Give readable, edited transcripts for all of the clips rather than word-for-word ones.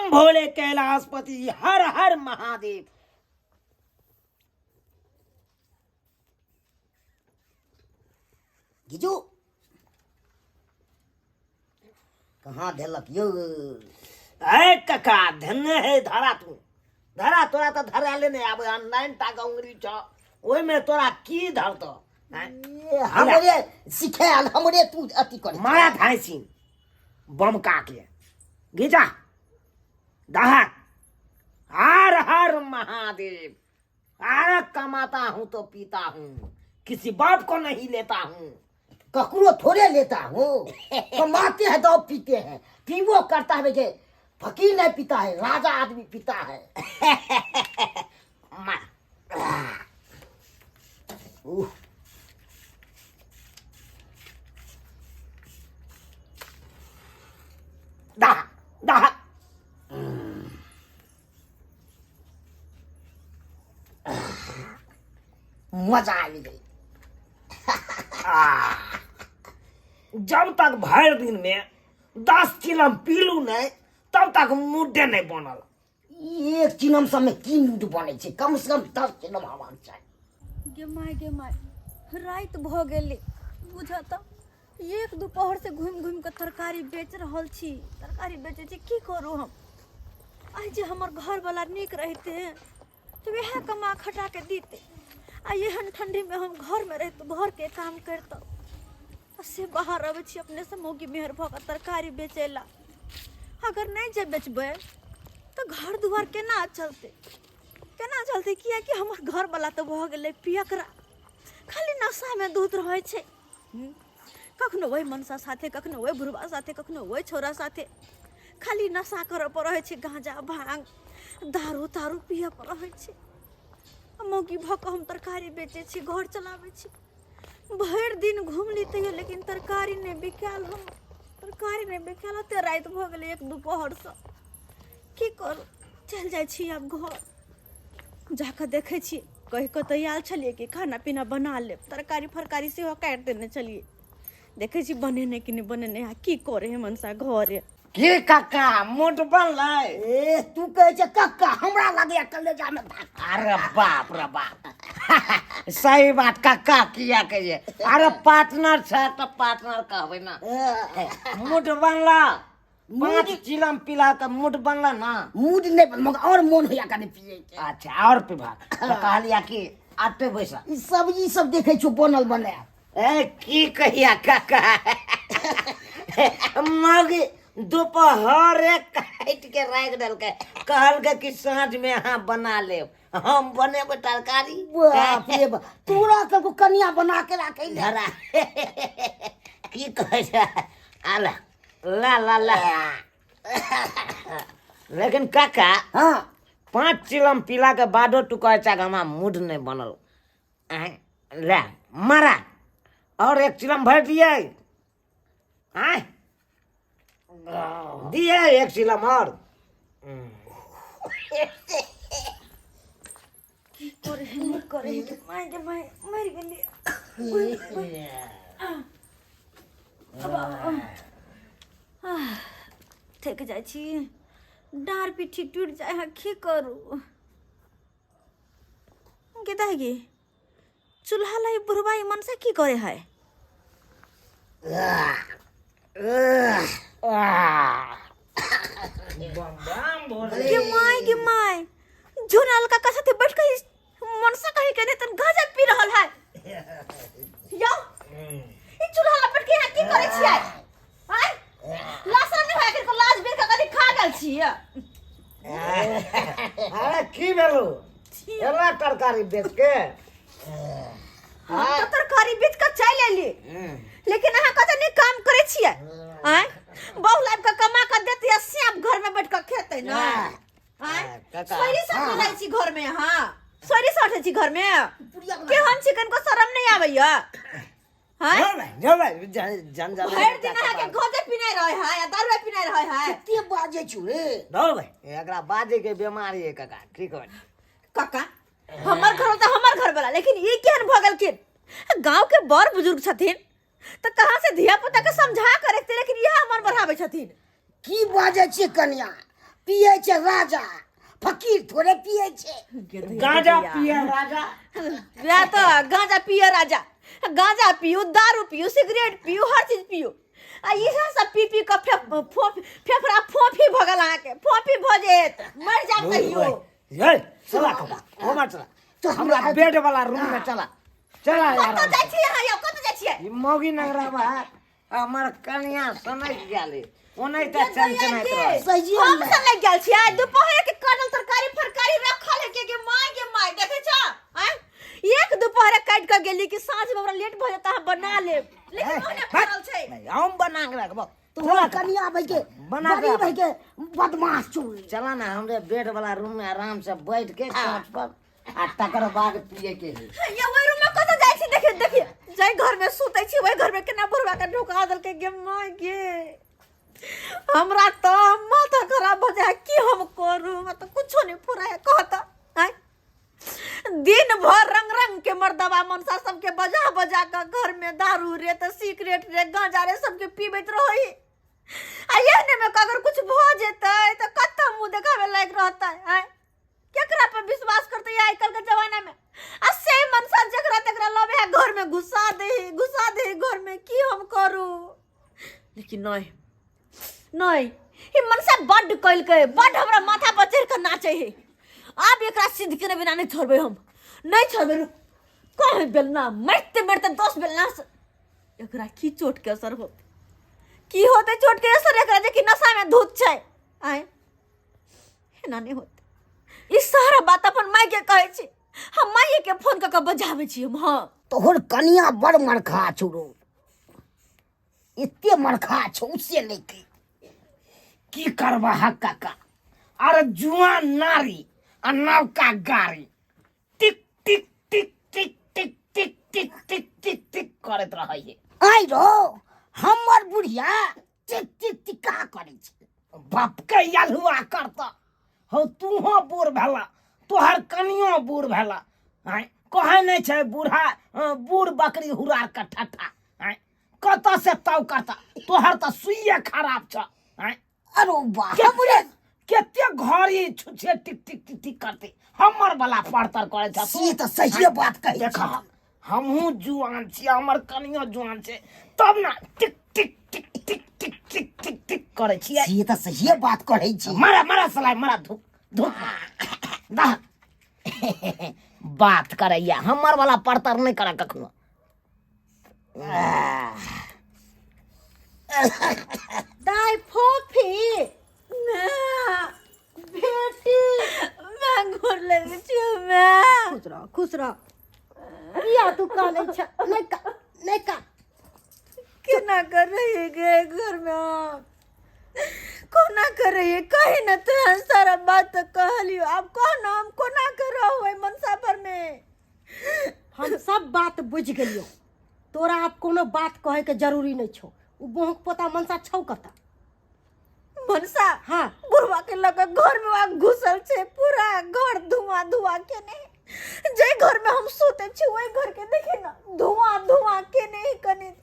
बम भोले कैलाशपति हर हर महादेव। गिजू कहाँ धेलक यो? अरे कका धन्य है धरा तू, धरा तोरा तो धरा लेने आब 9 टा उंगली छ, ओइ में तोरा की धरतो? हमरे सिखायल, हमरे तू अति कर मारा धाइसी बम काके घिचा दहक हर हर महादेव। अरे कमाता हूँ तो पीता हूँ, किसी बाप को नहीं लेता हूँ। ककरो थोड़े लेता हूँ, कमाते हैं तो पीते हैं। पीवो करता है जे फकीर नहीं पीता है, राजा आदमी पीता है। दहक दहक मजा आ गई। जब तक भर दिन में 10 चिलम पीलू नहीं तब तक मुड्डे नहीं बनल। एक चिलम सब में की मूड बने छे, कम से कम 10 चिलम हवा चाहिए। गे माय रात भ गेली, बुझा त एक दोपहर से घूम घूम के तरकारी बेच रहल छी। तरकारी बेचे छी, की करू हम? आज जे हमर घर वाला निक रहते तो वह कमा खटा के दीते। आ एहन ठंडी में हम घर में रह तो घर के काम करता, से बाहर आवे छी अपने से मौगी मेहर भ के तरकारी बेचेला। अगर नहीं जे बेचबे तो घर दुआर केना चलते किया कि हमर घर वाला तो भ गेले पियकरा, खाली नशा में दूध रहे छे। कखनो वही मनसा साथे, कखनो वही बुढ़वा साथे, कखनो वही छोरा साथे, खाली नशा करे पर रहे छे। गांजा भांग दारू तारू पिए पर रहे छे। मौगी भ के हम तरकारी बेचे छी, घर चलावे छी। भर दिन घूम ली तैयो लेकिन तरकारी नहीं बिकाल। हम तरकारी नहीं बिकाल ते रात भ गेले एक दोपहर से। की करू? चल जाय छी अब घर, जाकर देखे छी। कह के तैयार छलिए कि खाना पीना बना ले, तरकारी फरकारी से काट देने चलिए। देखे छी बने नहीं कि नहीं बने नहीं, की करे है मनसा घरे। की काका मुड बनलै? ए तू कहे छे कक्का, हमरा लगे कलेजा में धक्का। अरे बाप रे बाप, सही बात काका किया कहिए। अरे पार्टनर छे तो पार्टनर कहबे ना। मुड बनला, 5 चिलम पिला तो मुड बनला ना। मूड नहीं बन, मगर और मन होया कने पिए के। अच्छा और पिबा तो कहलिया कि आते बैसा ई सब्जी सब देखे छो बनल बने। ए की कहिया काका, मौगी दोपहर काट के रख दल के कहल के कि साँझ में हाँ बना ले, हम बनेबे तरकारी। बाप रे बाप, तोरा सबको कनिया बना के रखे ले। धरा की कहे छै? आला ला ला ला। लेकिन काका हाँ 5 चिलम पीला के बादो तू कहे छै हमारा मूड नहीं बनल। ले मारा और 1 चिलम भर दिए। आय दिए 1 चिलम और। की करे है नहीं करे है? माय के माय मर गेली। थक जाय छी, डार पीठी टूट जाए है, की करू? गेदा गे चूल्हा लाई बुढ़वाई मन से की करे है? के माय झुनल का साथे बैठ के मनसा कही के नहीं तन गांजा पी रहल है। यो ई चूल्हा लपट के यहाँ की करे छियै? आय लासा नहीं होय के लाज बेर के कदी खा गेल छियै। अरे की भेलो एला तरकारी बेच के? हम तो तरकारी बेच के चल एली, लेकिन अहाँ कते नहीं काम करे छियै। आय बहु लाइफ का कमा के देती है, श्याम घर में बैठ के खेते ना। आय सोरी सब मिलाई छी घर में। हां सोरी सठे छी घर में के हम चिकन को शर्म नहीं आबैया। हां जो भाई जन जन हर दिन अहाँ के गोदे पिनाई रहे है या दारू पिनाई रहे है। के बाजे छु रे? दो भाई एकरा बाजे के बीमारी है काका। ठीक है काका, हमर घर तो हमर घर वाला, लेकिन ये केहन भगल के गांव के बड़ बुजुर्ग छथिन तो कहां से धिया पुता के समझा करे, लेकिन यह हमर बढ़ावे छथिन। की बाजे छी कन्या? पिए छे राजा, फकीर थोड़े पिए छे। गांजा पिए राजा। या तो गांजा पिए राजा, गांजा पियो, दारू पियो, सिगरेट पियो, हर चीज पियो। आ ये सब पी पी के फेफड़ा फोफी भगल अहाँ के, फोफी भजेत मर जा कहियो। ये चला कबा ओ मत चला, तो हमरा बेड वाला रूम में चला चला यार। कत जाइ छी अहाँ, यो कत जाइ छी? ई मौगी नगरा बा हमर कन्या समय गेले ओनै त टेंशन है तो सही हम है। सब लग गेल छी। आज दोपहर के काटल तरकारी फरकारी रखल है के माय देखे छ हैं? एक दोपहर काट के गेली कि साँझ में हमरा लेट भ जाता है बना ले, लेकिन ओने पड़ल छै। हम बना के रखबो तोहरा कनिया भाई के बना बड़ी के भाई के बदमाश चोरी। चला ना हमरे बेड वाला रूम में आराम से बैठ के खाट पर आ तकर बाद पिए के है। ये वही रूम में कत जाइ छी? देखिए जय घर में सुतै छी वही घर में केना बुढ़वा के ढोका दल के गे माय गे। हमरा तो माथा खराब हो जाए, की हम करू? मैं तो कुछो नहीं पूरा है कहता है। दिन भर रंग रंग के मर्दवा मनसा सबके बजा बजा के घर में दारू रे तो सिगरेट रे गांजा रे सबके पीबैत रही। आ एहने में अगर कुछ भ जेतै तो कत्ता मुंह देखावे लायक रहता है? केकरा पे विश्वास करते है आजकल के जमाना में? आ से मनसा जकरा तकरा लबे है घर में घुसा दे घर में, की हम करू? लेकिन नहीं ही मनसा बड्ड कइल के, बड्ड हमरा माथा पर चढ़ के नाचे है। अब एकरा सिद्ध के बिना नहीं छोड़बे, हम नहीं छोड़बे। कहे बेलना मरते 10 बेलना से एकरा की चोट के असर होते, की होते चोट के असर एकरा जे कि नशा में धूत छै आए एना नहीं होते। ई सारा बात अपन माई के कहे छी, हम माई के फोन क के बजावे छी हम। हां तोहर कनिया बड़ मरखा छोड़ो, इतने मरखा छो उससे लेके की करबा हक काका? अरे जुआन नारी आ नवका गाड़ी टिक टिक टिक टिक टिक टिक टिक टिक टिक टिक करत रहै है। आई रो हमर बुढ़िया टिक टिक टिका करे छे। बाप के यलुआ करता हो, तू हो बूढ़ भेला, तोहर कनियो बूढ़ भेला। आय कहे नहीं छे बूढ़ बकरी हुरार का ठट्ठा। आय कत से तौ करता, तोहर त सुइए खराब छ। आय अरे वाह केते घड़ी छुछे टिक टिक टिक टिक करते, हमर वाला पड़तर करे छ। ये तो सही बात कही। देखा हमहू जुआन छी, हमर कनियो जुआन छे, तब ना टिक टिक टिक टिक टिक टिक टिक टिक करे छियै। ये तो सही बात करे छी। मारा सलाई मारा धूप दा बात करैया, हमर वाला पड़तर नहीं करे कखनो। दाई फोफी ना बेटी मैं घर ले छी मैं खुश रह या तू काले छ नहीं का केना कर रही है गे घर में आप? कोना कर रही है? कहीं ना तो सारा बात तो कह लियो, आप कहो ना हम कोना कर रहा हुए मनसा पर में। हम सब बात बुझ गेलियो, तोरा अब कोनो बात कहे के जरूरी नहीं छो। उ बोहक पता मनसा छौ कता मनसा हाँ बुढ़वा के लगे घर में आग घुसल छे, पूरा घर धुआं के नहीं। जे घर में हम सोते छी वही घर के देखे ना धुआं के नहीं कने।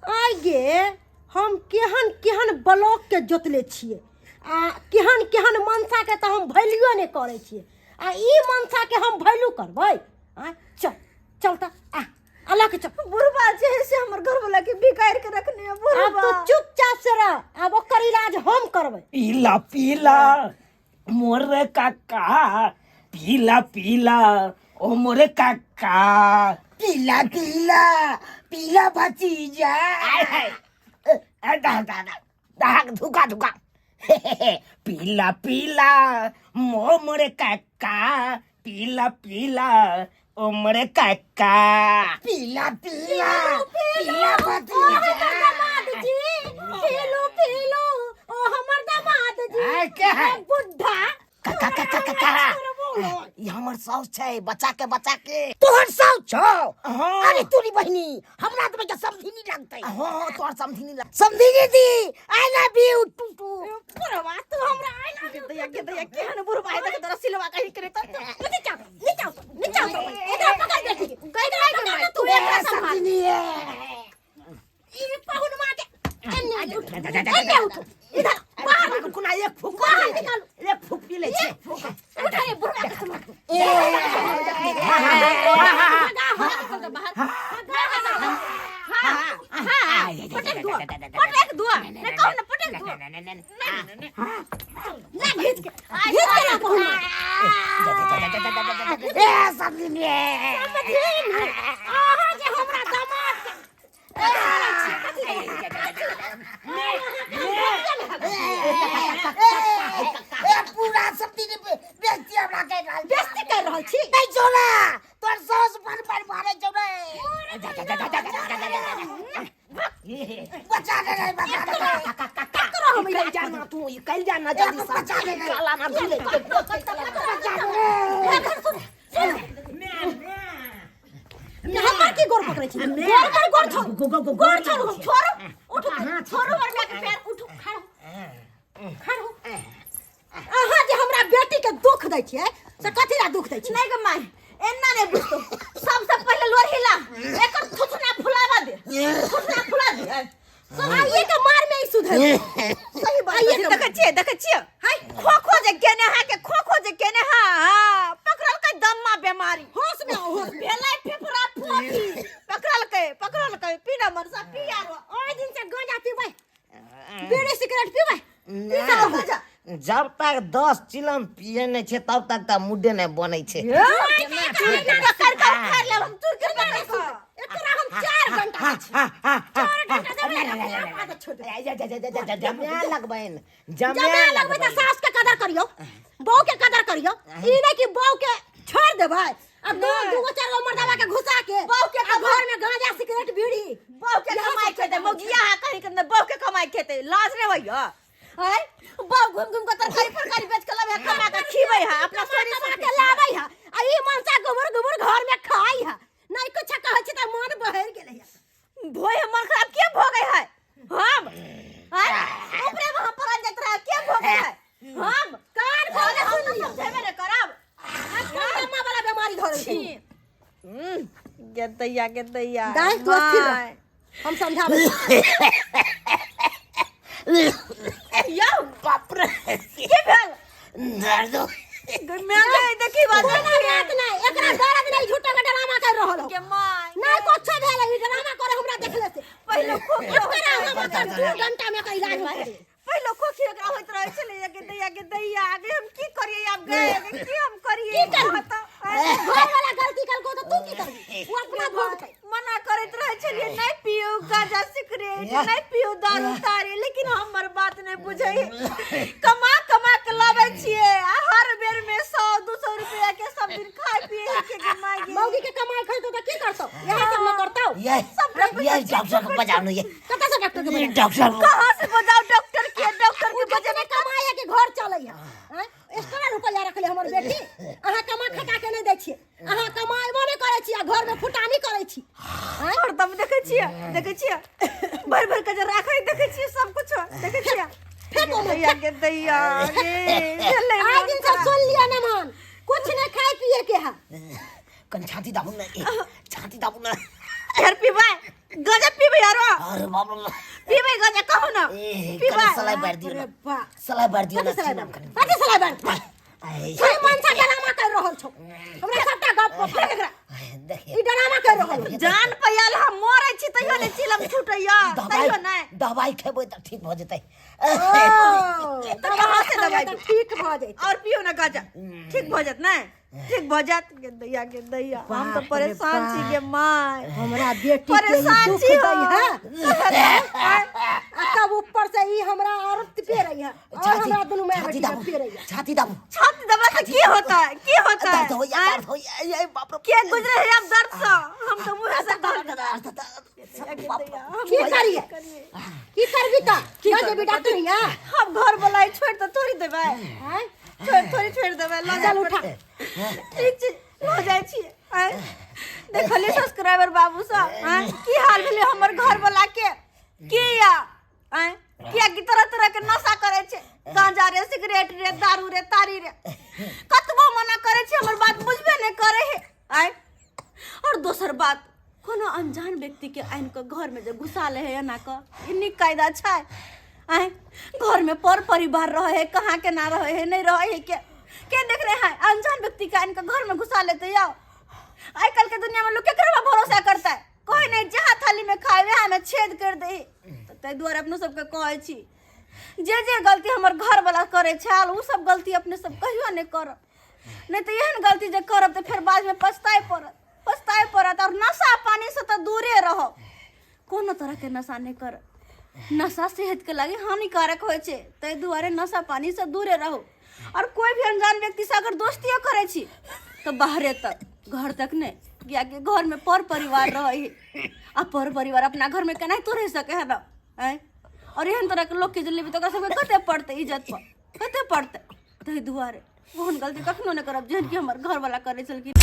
आई गे हम केहन ब्लॉक के जोतले छिए, आ केहन मनसा के तो हम वैल्यू नहीं करे छिए, आ ई मनसा के हम वैल्यू करबै? आ चल त आ अलग चल। बुढ़वा जैसे हमर घर वाला के बिगाड़ के रखने है अब बुढ़वा। तो चुपचाप से रह, अब ओकर इलाज हम करबै। पीला पीला मोर काका, पीला पीला ओ मोरे काका, पीला पीला पीला भतीजा। दाग धुका पीला पीला मोरे काका, पीला पीला ओ मोरे काका, पीला पीला पीला भतीजा। पीलो ओ हमर दामाद जी। क्या है? बुढ़ा काका ये हमर साउस छै, बचा के तोहर साउ छौ? हाँ। अरे तोरी बहिनी हमरा तो समझी नहीं लगतै। हाँ तोहर समझी नहीं लग। समझी दी आई लव यू टू। बुढ़वा तू हमरा आई ना के दैया केहन बुढ़वा है देख तोरा सिलवा कहीं करे तो नीचे इधर पकड़ बैठी गई तू एकरा संभाल। समझी नहीं है ई पहुन मां के इधर बाहर कुना एक फुका ले फुफी ले छे उठाइए बुढ़ा के तुम पटक दुआ ने कहो ना पटक दुआ ना घिच के ना कहूं ए समझी ने आहा जे हमरा दामाद पूरा सब्जी ने बेइज्जती हमरा के बेइज्जती कर रहल छी नहीं छोड़ा तोर सास पर मारे छोड़े बचा दे करो हम कल जाना तू कल जाना जल्दी बचा दे साला ना भूले हमर की गोर पकड़े छी गोर छोड़ गोर छोड़ छोड़ उठो छोड़ो और के पैर उठो खड़ो आहा जे हमरा बेटी के दुख दै छियै से कथि ला दुख दै छी नहीं ग माई एन्ना नहीं बुझतो सबसे पहले लोर हिला एकर थुथना फुलावा दे थुथना फुला दे आइए के मार में ही सुधर सही बात है देख छिए हाय खो जे केने हा के खो जे केने हा पकड़ल के दम्मा बीमारी होश में होश भेलै फेफड़ा फूटी पकड़ल के पीना मरसा पियारो ओइ दिन से गांजा पीबै बीड़ी सिगरेट पीबै जब तक 10 चिलम पिए नहीं छे तब तक ता मुड्डे नहीं बनै छे कर ले हम तू के एकरा हम 4 घंटा 4 घंटा जमिया लगबैन जमे लगबै त सास के कदर करियो बहू के कदर करियो ई नहीं कि बहू के छोड़ देबै अब दो चार गो मर्दावा के घुसा के बहू के घर में गांजा सिगरेट बीड़ी बहू के कमाई खेते मौगिया कहीं के बहू के कमाई खेते लाज रे भैया है बहू घूम के तरकारी बेच के लावे कमा के खीबै है अपना शरीर के लाबै है आ ई मनसा गोबर घर में खाई है नहीं कुछ कहै छी त मन बहर गेलै है भोय मन खराब के भोगै है हम ऊपरे वहां पर जात रहा के भोगै है हम कान खोले हम समझेबे न करब अम्मा वाला बीमारी धरै छी गेदैया दाई तू स्थिर रह हम समझाबै या बाप रे के भेल दर्द मैं देखी बात नहीं एकरा दर्द नहीं झूठा के ड्रामा कर रहल हो के माय नहीं कुछ भेल ई ड्रामा करे हमरा देखले से पहले खूब एकरा हम 2 घंटा में का इलाज करे पहले खोखी एकरा होइत रहे छले गेदैया आगे हम की करिए आप गए की हम करिए की करबी घर वाला गलती कल को तो तू की करबी वो अपना भोग छै मना करत रहे छलिए नहीं पियो गांजा सिगरेट नहीं पियो दारू तारी लेकिन हमर बात नहीं बुझै कमा के लाबै छिए हर बेर में 100-200 रुपया के सब दिन खाए पिए के कमाई मौगी के कमाई खाई तो की करतो यही सब न करतो ये डॉक्टर को बजाओ ये कत से डॉक्टर के बजाओ डॉक्टर कहां से बजाओ डॉक्टर के बजे में कमाई के घर चलै है एक्स्ट्रा रुपया रखले हमर बेटी अहाँ कमा खटा के नहीं दै छियै अहाँ कमाइबो नहीं करै छी आ घर में फुटानी करै छी और तब देखे छिए भर के जे राखै देखे छिए सब कुछ देखे छिए फेंको मत गेदैया रे आज दिन सब सुन लिया ना मान कुछ नहीं खाए पिए के है कन छाती दाबू ना यार पीबै गांजा पीबै यार अरे बाप रे पीबै गांजा कहू ना पीबा सलाई बार दियो ना सलाई बार दियो ना कथि सलाई बार अरे मनसा ड्रामा कर रहल छौ हमरा सबटा गप फेंक एकरा देखिए ई ड्रामा कर रहल जान पयाल हम मरै छी तइयो ने चिलम छुटैया तइयो नहीं दवाई खेबै त ठीक भ जेतै तो कहां से दवाई ठीक भ जाए और पियो ना गांजा ठीक भ जात नहीं ठीक भ जात गेदैया हम तो परेशान छी गे माय हमरा बेटी के परेशान दुख छी दै है तब ऊपर से ई हमरा औरत पे रही है और हमरा दोनों में बेटी पे रही है छाती दाबू छाती दबा से की होता है दर्द हो ये बाप रे के गुजरे है अब दर्द से हम तो मुंह से की करिए की करबी त ना जे बेटा तू नहीं है हम घर बुलाई छोड़ तो थोड़ी देबै हैं छोड़ देबै लो चल उठा ठीक छै लो जाइ छी देखली सब्सक्राइबर बाबू सब की हाल भेलै हमर घर वाला के किया किया की तरह के नशा करे छै गांजा रे सिगरेट रे दारू रे तारी रे कतबो मना करे छै हमर बात बुझबे नहीं करे है और दोसर बात कोनो अनजान व्यक्ति के आइन के घर में जे घुसा ले है एना क इन्नी कायदा छै आए घर में पर परिवार रहे है, कहाँ के ना रहे है, नहीं रहे है क्या देख रहे हैं? अनजान व्यक्ति का इनका घर में घुसा लेते आओ। आजकल के दुनिया में लोग केकरा भरोसा करता है? कोई नहीं, जहाँ थाली में खाए वहाँ में छेद कर दे। ताहि दुआरे अपने सबके कहै छी, जे गलती हमर घर वाला करे छाल उ सब गलती अपने सब कहियो नहीं करब, नहीं तो एहन गलती जे करब तो फिर बाद में पछताए पड़त। और नशा पानी से तो दूरे रहो, कोनो तरह के नशा नहीं कर। नशा सेहत के लगे हानिकारक होय छे, ताहि दुआरे नशा पानी से दूरे रहो। और कोई भी अनजान व्यक्ति से अगर दोस्तियों करे छी तो बाहरे तक, घर तक नहीं, या कि घर में पर परिवार रहे आ पर परिवार अपना घर में केना तो रह सके है ना? और एहन तरह के लोग के जल्दी तो सबके कते पड़ते, इज्जत पर कते पड़ते। ताहि दुआरे ओहन गलती कखनो नहीं करब जेहन कि हमर घर वाला करे छलखिन।